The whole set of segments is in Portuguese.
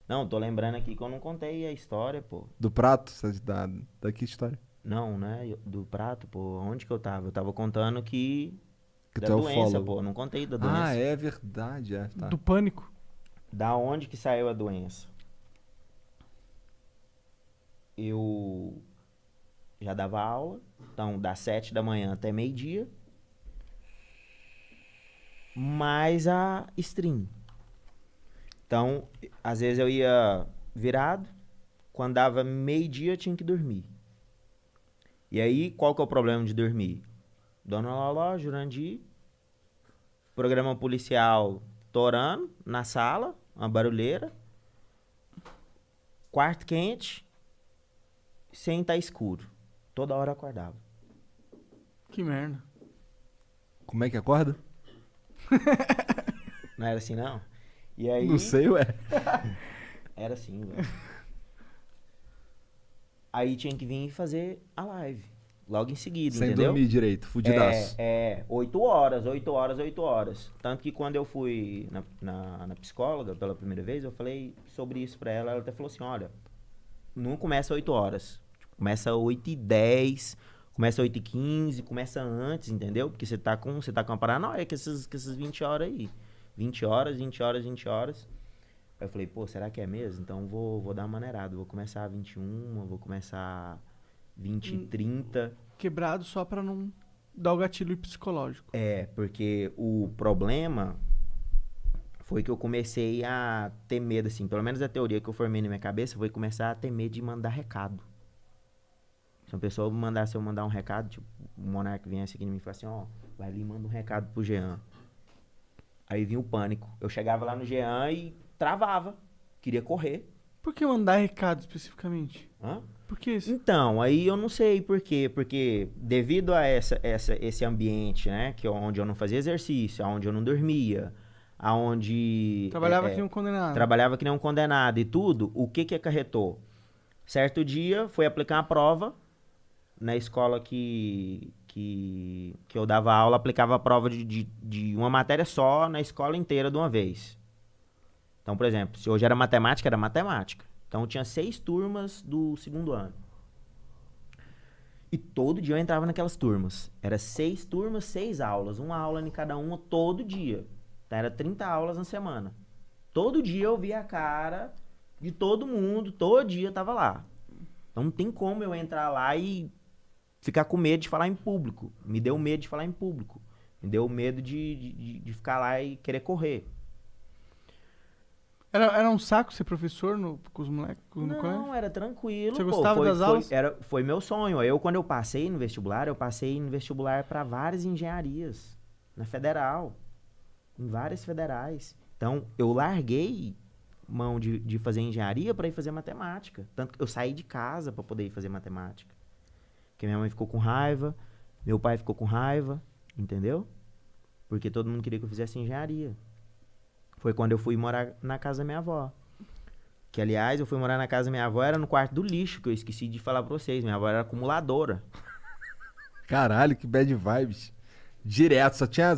Não, tô lembrando aqui que eu não contei a história, pô. Do prato? Da que história? Não, né? Do prato, pô. Onde que eu tava? Eu tava contando que... Que Da tu é doença, ufólogo. pô. Eu não contei da Ah, doença. é verdade, é, tá. Do pânico. Da onde que saiu a doença? Eu já dava aula, então das 7 da manhã até meio-dia, mais a stream. Então, às vezes eu ia virado, quando dava meio-dia eu tinha que dormir. E aí, qual que é o problema de dormir? Dona Loló, Jurandir, programa policial torando na sala, uma barulheira, quarto quente, sem estar escuro. Toda hora eu acordava. Que merda. Como é que acorda? Não era assim, não? E Não aí, sei, ué. era assim, velho. Aí tinha que vir fazer a live. Logo em seguida, Sem entendeu? dormir direito, fudidaço. 8 horas, 8 horas, 8 horas. Tanto que quando eu fui na psicóloga pela primeira vez, eu falei sobre isso pra ela. Ela até falou assim, olha, não começa 8 horas. Tipo, começa 8h10, começa 8h15, começa antes, entendeu? Porque você tá com uma paranoia com essas 20 horas aí. 20 horas, 20 horas, 20 horas. Aí eu falei, pô, será que é mesmo? Então vou dar uma maneirada. Vou começar 21, vou começar 20, Hum. 30. Quebrado só pra não dar o gatilho psicológico. É, porque o problema foi que eu comecei a ter medo, assim, pelo menos a teoria que eu formei na minha cabeça foi começar a ter medo de mandar recado. Se uma pessoa mandasse eu mandar um recado, tipo, o Monark viesse aqui em mim e falasse assim, ó, vai ali e manda um recado pro Jean. Aí vinha o pânico. Eu chegava lá no Jean e travava. Queria correr. Por que mandar recado especificamente? Hã? Por que isso? Então, aí eu não sei por quê. Porque devido a esse ambiente, né? Que onde eu não fazia exercício, onde eu não dormia, aonde Trabalhava que nem um condenado. trabalhava que nem um condenado e tudo, o que que acarretou? Certo dia, fui aplicar uma prova na escola que eu dava aula, aplicava a prova de uma matéria só na escola inteira de uma vez. Então, por exemplo, se hoje era matemática, era matemática. Então, tinha 6 turmas do segundo ano. E todo dia eu entrava naquelas turmas. Era 6 turmas, 6 aulas. Uma aula em cada uma todo dia. Então, era 30 aulas na semana. Todo dia eu via a cara de todo mundo. Todo dia eu tava lá. Então, não tem como eu entrar lá e ficar com medo de falar em público. Me deu medo de falar em público. Me deu medo de ficar lá e querer correr. Era um saco ser professor com os moleques no colégio? Não, era tranquilo, Você pô. gostava das aulas? Foi meu sonho. Quando eu passei no vestibular, eu passei no vestibular para várias engenharias. Na federal. Em várias federais. Então, eu larguei mão de fazer engenharia para ir fazer matemática. Tanto que eu saí de casa para poder ir fazer matemática. Porque minha mãe ficou com raiva, meu pai ficou com raiva, entendeu? Porque todo mundo queria que eu fizesse engenharia. Foi quando eu fui morar na casa da minha avó. Que, aliás, eu fui morar na casa da minha avó, era no quarto do lixo, que eu esqueci de falar pra vocês. Minha avó era acumuladora. Caralho, que bad vibes. Direto, só tinha.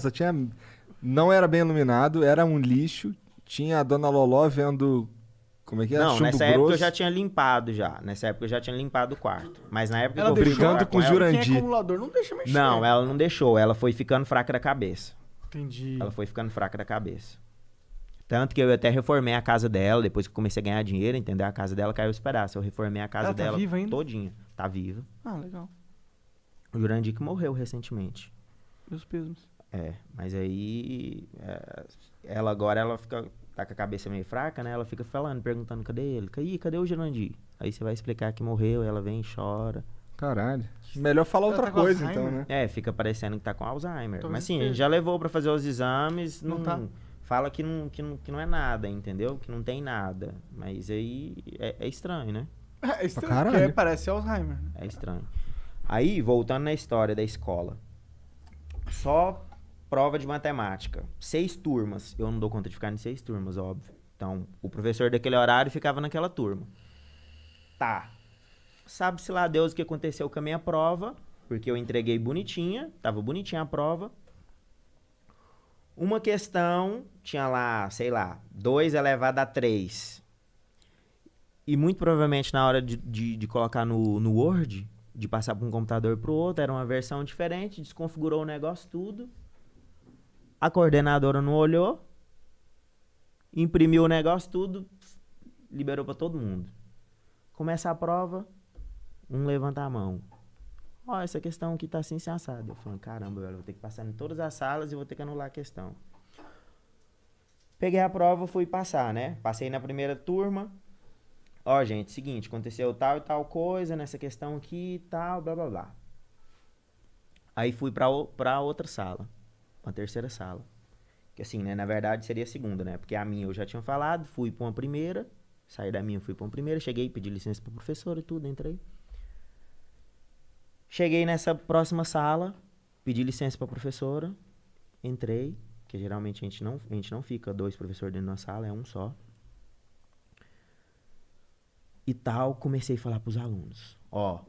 Não era bem iluminado, era um lixo. Tinha a dona Loló vendo. Como é que é? Não, Chumbo nessa grosso. época eu já tinha limpado já. Nessa época eu já tinha limpado o quarto. Mas na época Ela que eu fui deixou morar brigando com o ela... Jurandir. Quem é acumulador não deixa mexer. Não, ela não deixou. Ela foi ficando fraca da cabeça. Entendi. Ela foi ficando fraca da cabeça. Tanto que eu até reformei a casa dela, depois que eu comecei a ganhar dinheiro, entendeu? A casa dela caiu os pedaços. Eu reformei a casa Ela tá dela viva ainda? todinha. Tá viva. Ah, legal. O Jurandir que morreu recentemente. Meus pesos. Mas aí... ela agora, ela fica... Tá com a cabeça meio fraca, né? Ela fica falando, perguntando, cadê ele? Cadê o Jurandir? Aí você vai explicar que morreu, ela vem e chora. Caralho. Melhor falar Ela outra tá com coisa, Alzheimer? então, né? Fica parecendo que tá com Alzheimer. Tô Mas vendo sim, a gente que- já levou pra fazer os exames, Não tá? fala que não é nada, entendeu? Que não tem nada. Mas aí é estranho, né? É estranho, caralho. porque parece Alzheimer. É estranho. Aí, voltando na história da escola. Só prova de matemática. 6 turmas. Eu não dou conta de ficar em 6 turmas, óbvio. Então, o professor daquele horário ficava naquela turma. Tá. Sabe-se lá Deus o que aconteceu com a minha prova, porque eu entreguei bonitinha, tava bonitinha a prova. Uma questão, tinha lá, sei lá, 2 elevado a 3. E muito provavelmente na hora de colocar no Word, de passar para um computador para o outro, era uma versão diferente, desconfigurou o negócio tudo. A coordenadora não olhou, imprimiu o negócio tudo, liberou para todo mundo. Começa a prova, um levanta a mão. Ó, essa questão aqui tá assim, sem assado. Eu falei, caramba, velho, vou ter que passar em todas as salas e vou ter que anular a questão. Peguei a prova, fui passar, né? Passei na primeira turma. Ó, gente, seguinte, aconteceu tal e tal coisa nessa questão aqui e tal, blá, blá, blá. Aí fui pra outra sala, uma terceira sala. Que assim, né, na verdade seria a segunda, né? Porque a minha eu já tinha falado, fui pra uma primeira, saí da minha, fui pra uma primeira, cheguei, pedi licença pro professor e tudo, entrei. Cheguei nessa próxima sala, pedi licença pra professora, entrei, que geralmente a gente não fica 2 professores dentro de uma sala, é um só. E tal, comecei a falar pros alunos. Ó,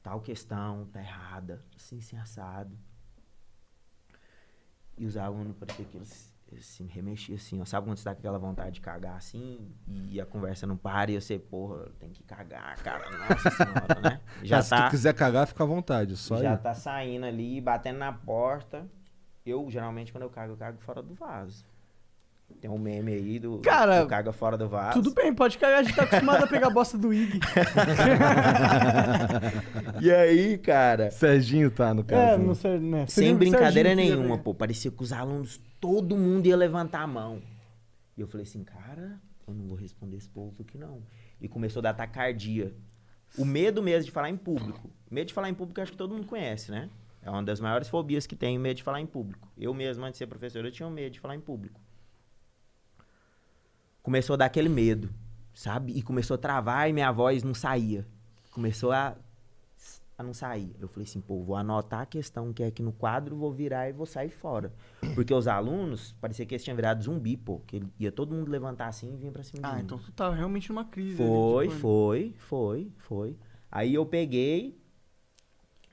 tal questão tá errada, assim, assado. E os alunos, parecia que eles se remexiam assim, ó. Sabe quando você tá com aquela vontade de cagar assim, e a conversa não para, e você, porra, tem que cagar, cara, nossa senhora, né? Já Se tu quiser cagar, fica à vontade, só já aí. tá saindo ali, batendo na porta. Eu, geralmente, quando eu cago fora do vaso. Tem um meme aí do Cara, caga fora do vaso. Tudo bem, pode cagar, a gente tá acostumado a pegar a bosta do Ig. E aí, cara, Serginho tá, no caso. É, né? não sei, né? sem brincadeira Serginho que ia nenhuma, pegar. pô, parecia que os alunos, todo mundo ia levantar a mão. E eu falei assim, cara, eu não vou responder esse povo aqui não. E começou a dar taquicardia. O medo mesmo de falar em público. Medo de falar em público, eu acho que todo mundo conhece, né? É uma das maiores fobias que tem, o medo de falar em público. Eu mesmo, antes de ser professor, eu tinha medo de falar em público. Começou a dar aquele medo, sabe? E começou a travar e minha voz não saía. Começou a não sair. Eu falei assim, pô, vou anotar a questão que é aqui no quadro, vou virar e vou sair fora. Porque os alunos, parecia que eles tinham virado zumbi, pô. Que ia todo mundo levantar assim e vir pra cima de mim. Ah, então tu tava realmente numa crise. Foi, ali, tipo, foi. Aí eu peguei,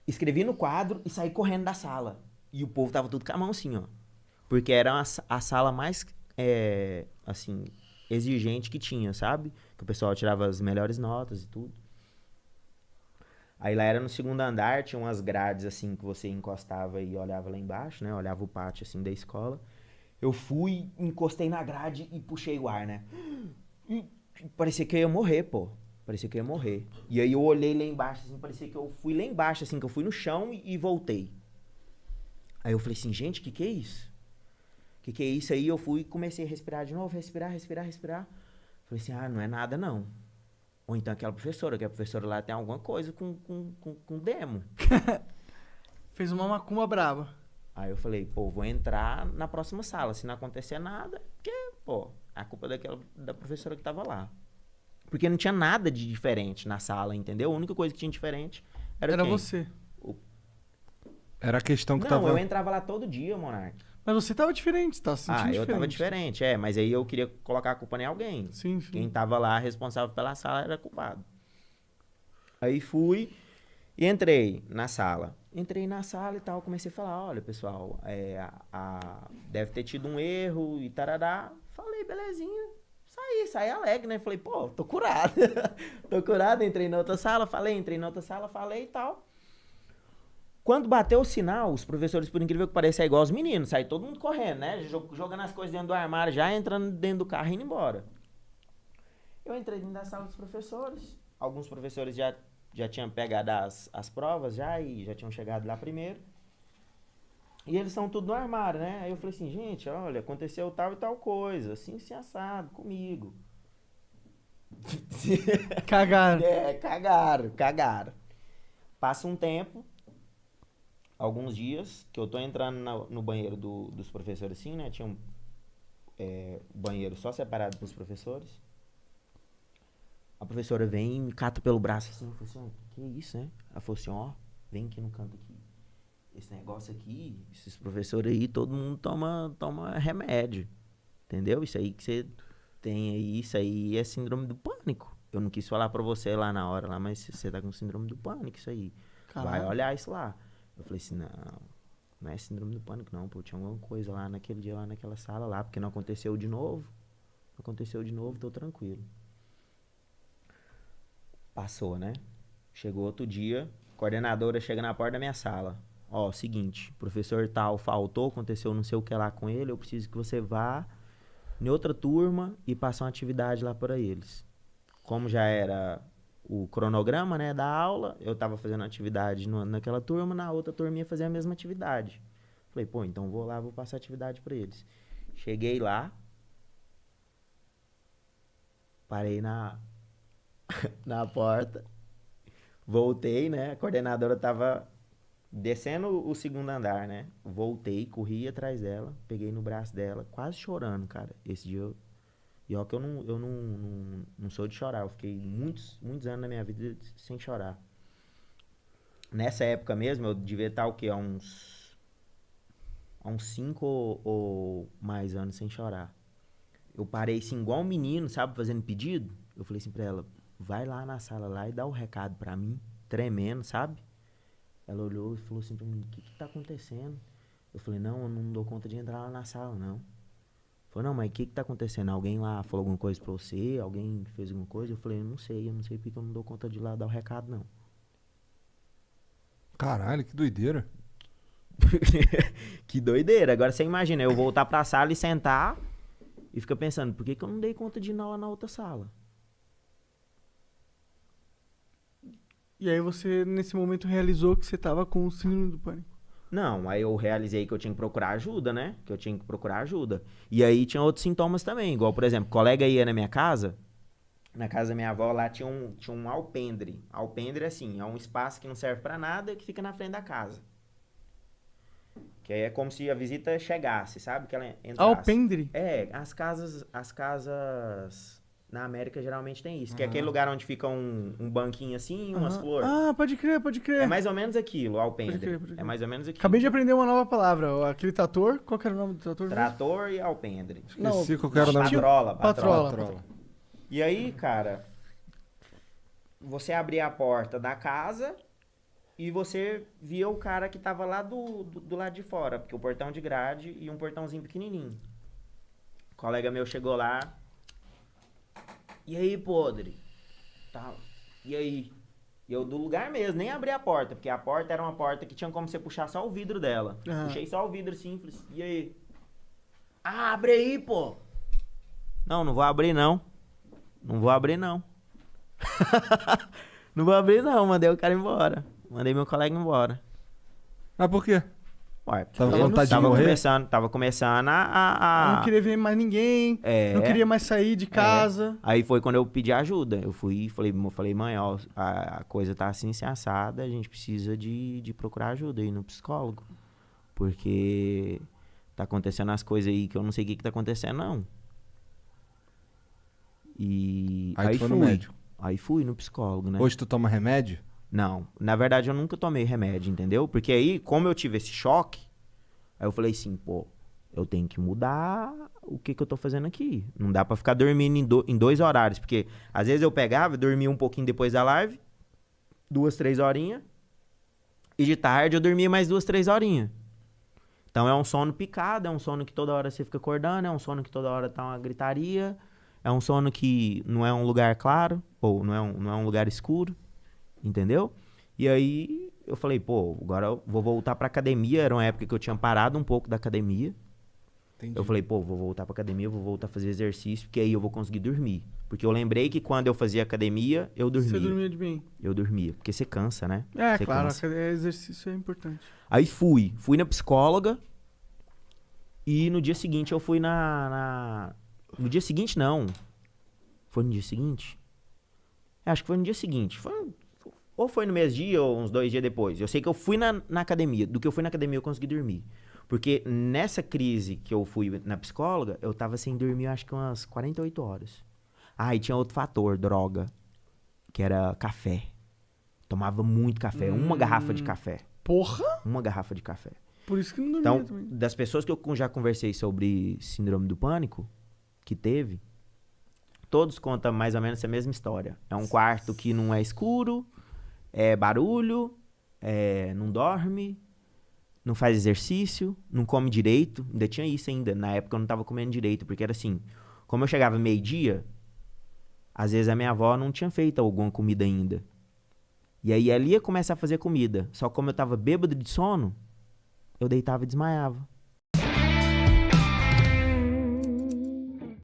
escrevi no quadro e saí correndo da sala. E o povo tava tudo com a mão assim, ó. Porque era a sala mais, assim, exigente que tinha, sabe? Que o pessoal tirava as melhores notas e tudo. Aí lá era no segundo andar, tinha umas grades assim que você encostava e olhava lá embaixo, né? Olhava o pátio assim da escola. Eu fui, encostei na grade e puxei o ar, né? E parecia que eu ia morrer, pô. Parecia que eu ia morrer. E aí eu olhei lá embaixo, assim, parecia que eu fui lá embaixo, assim, que eu fui no chão e voltei. Aí eu falei assim, gente, que é isso? Que é isso? Aí eu fui e comecei a respirar de novo, respirar. Falei assim, ah, não é nada não. Ou então aquela professora, que a professora lá tem alguma coisa com demo. Fez uma macumba braba. Aí eu falei, pô, vou entrar na próxima sala. Se não acontecer nada, porque, pô, a culpa da professora que tava lá. Porque não tinha nada de diferente na sala, entendeu? A única coisa que tinha diferente era quem? você. Era a questão que Não, tava... eu entrava lá todo dia, Monark. Mas você tava diferente, você tava se sentindo diferente. Eu tava diferente, mas aí eu queria colocar a culpa em alguém. Sim. Quem tava lá responsável pela sala era culpado. Aí fui e entrei na sala. Entrei na sala e tal, comecei a falar, olha, pessoal, deve ter tido um erro e tarará. Falei, belezinha. Saí alegre, né? Falei, pô, tô curado. Tô curado, entrei na outra sala, falei e tal. Quando bateu o sinal, os professores, por incrível que pareça, é igual os meninos. Sai todo mundo correndo, né? Jogando as coisas dentro do armário, já entrando dentro do carro e indo embora. Eu entrei dentro da sala dos professores. Alguns professores já tinham pegado as provas e já tinham chegado lá primeiro. E eles estão tudo no armário, né? Aí eu falei assim, gente, olha, aconteceu tal e tal coisa. Assim, assado, comigo. Cagaram. Cagaram. Passa um tempo... Alguns dias, que eu tô entrando no banheiro dos professores assim, né? Tinha um banheiro só separado pros professores. A professora vem e me cata pelo braço assim. Eu falei assim, que isso, né? Ela falou assim, ó, vem aqui no canto aqui. Esse negócio aqui, esses professores aí, todo mundo toma remédio. Entendeu? Isso aí que você tem aí, isso aí é síndrome do pânico. Eu não quis falar pra você lá na hora, mas você tá com síndrome do pânico, isso aí. Caralho. Vai olhar isso lá. Eu falei assim, não é síndrome do pânico não, pô, tinha alguma coisa lá naquele dia, lá naquela sala lá, porque não aconteceu de novo, tô tranquilo. Passou, né? Chegou outro dia, coordenadora chega na porta da minha sala. Ó, seguinte, professor tal faltou, aconteceu não sei o que lá com ele, eu preciso que você vá em outra turma e passe uma atividade lá para eles. Como já era o cronograma, né, da aula, eu tava fazendo atividade naquela turma, na outra turma ia fazer a mesma atividade. Falei, pô, então vou lá, vou passar atividade para eles. Cheguei lá, parei na porta, voltei, né, a coordenadora tava descendo o segundo andar, né, voltei, corri atrás dela, peguei no braço dela, quase chorando, cara, esse dia e ó que eu não sou de chorar, eu fiquei muitos anos na minha vida sem chorar. Nessa época mesmo, eu devia estar o quê? Há uns 5 ou mais anos sem chorar. Eu parei assim, igual um menino, sabe, fazendo pedido. Eu falei assim pra ela, vai lá na sala lá e dá o recado pra mim, tremendo, sabe? Ela olhou e falou assim pra mim, o que tá acontecendo? Eu falei, não, eu não dou conta de entrar lá na sala, não. Falei, não, mas o que tá acontecendo? Alguém lá falou alguma coisa pra você? Alguém fez alguma coisa? Eu falei, eu não sei porque eu não dou conta de ir lá dar o recado, não. Caralho, que doideira. Que doideira. Agora você imagina, eu voltar pra sala e sentar e ficar pensando, por que eu não dei conta de ir lá na outra sala? E aí você, nesse momento, realizou que você tava com o síndrome do pânico. Não, aí eu realizei que eu tinha que procurar ajuda, né? Que eu tinha que procurar ajuda. E aí tinha outros sintomas também, igual, por exemplo, colega ia na minha casa, na casa da minha avó, lá tinha um alpendre. Alpendre, assim, é um espaço que não serve pra nada, que fica na frente da casa. Que aí é como se a visita chegasse, sabe? Que ela entrasse. Alpendre? É, as casas na América geralmente tem isso. Que é aquele lugar onde fica um banquinho assim e umas flores. Ah, pode crer. É mais ou menos aquilo, alpendre. Pode crer. É mais ou menos aquilo. Acabei de aprender uma nova palavra. Aquele trator, qual que era o nome do trator? Trator e alpendre. Esqueci qual que era o nome. Patrola. E aí, cara, você abria a porta da casa e você via o cara que tava lá do lado de fora, porque o portão de grade e um portãozinho pequenininho. O colega meu chegou lá. E aí, podre? Tá. E aí? E eu do lugar mesmo, nem abri a porta, porque a porta era uma porta que tinha como você puxar só o vidro dela. Puxei só o vidro assim, falei assim, e aí? Ah, abre aí, pô! Não vou abrir não. Não vou abrir não. Não vou abrir não, mandei o cara embora. Mandei meu colega embora. Ah, por quê? Ué, Tava com vontade de morrer? Tava começando a... Não queria ver mais ninguém, não queria mais sair de casa. Aí foi quando eu pedi ajuda. Eu fui e falei, mãe, ó, a coisa tá assim, assim, assada, a gente precisa de procurar ajuda aí no psicólogo. Porque tá acontecendo as coisas aí que eu não sei o que tá acontecendo, não. E aí foi no médico. Aí fui no psicólogo, né? Hoje tu toma remédio? Não, na verdade eu nunca tomei remédio, entendeu? Porque aí, como eu tive esse choque, aí eu falei assim, pô, eu tenho que mudar o que eu tô fazendo aqui. Não dá pra ficar dormindo em 2 horários, porque às vezes eu pegava e dormia um pouquinho depois da live, 2, 3 horinhas, e de tarde eu dormia mais 2, 3 horinhas. Então é um sono picado, é um sono que toda hora você fica acordando, é um sono que toda hora tá uma gritaria, é um sono que não é um lugar claro, ou não é um lugar escuro. Entendeu? E aí eu falei, pô, agora eu vou voltar pra academia. Era uma época que eu tinha parado um pouco da academia. Entendi. Eu falei, pô, vou voltar pra academia, vou voltar a fazer exercício, porque aí eu vou conseguir dormir. Porque eu lembrei que quando eu fazia academia, eu dormia. Você dormia de bem? Eu dormia, porque você cansa, né? É, você claro, cansa. exercício é importante. Aí fui na psicóloga e no dia seguinte eu fui No dia seguinte, não. Foi no dia seguinte? Acho que foi no dia seguinte. Ou foi no mesmo dia ou uns 2 dias depois. Eu sei que eu fui na academia. Do que eu fui na academia, eu consegui dormir. Porque nessa crise que eu fui na psicóloga, eu tava sem dormir, acho que umas 48 horas. Ah, e tinha outro fator, droga. Que era café. Tomava muito café. Uma garrafa de café. Porra! Uma garrafa de café. Por isso que não dormia então, também. Das pessoas que eu já conversei sobre síndrome do pânico, que teve, todos contam mais ou menos essa mesma história. É um quarto que não é escuro, é barulho, não dorme, não faz exercício, não come direito. Ainda tinha isso ainda. Na época eu não tava comendo direito, porque era assim, como eu chegava meio-dia, Às vezes a minha avó não tinha feito alguma comida ainda. E aí ela ia começar a fazer comida. Só que como eu tava bêbado de sono, eu deitava e desmaiava.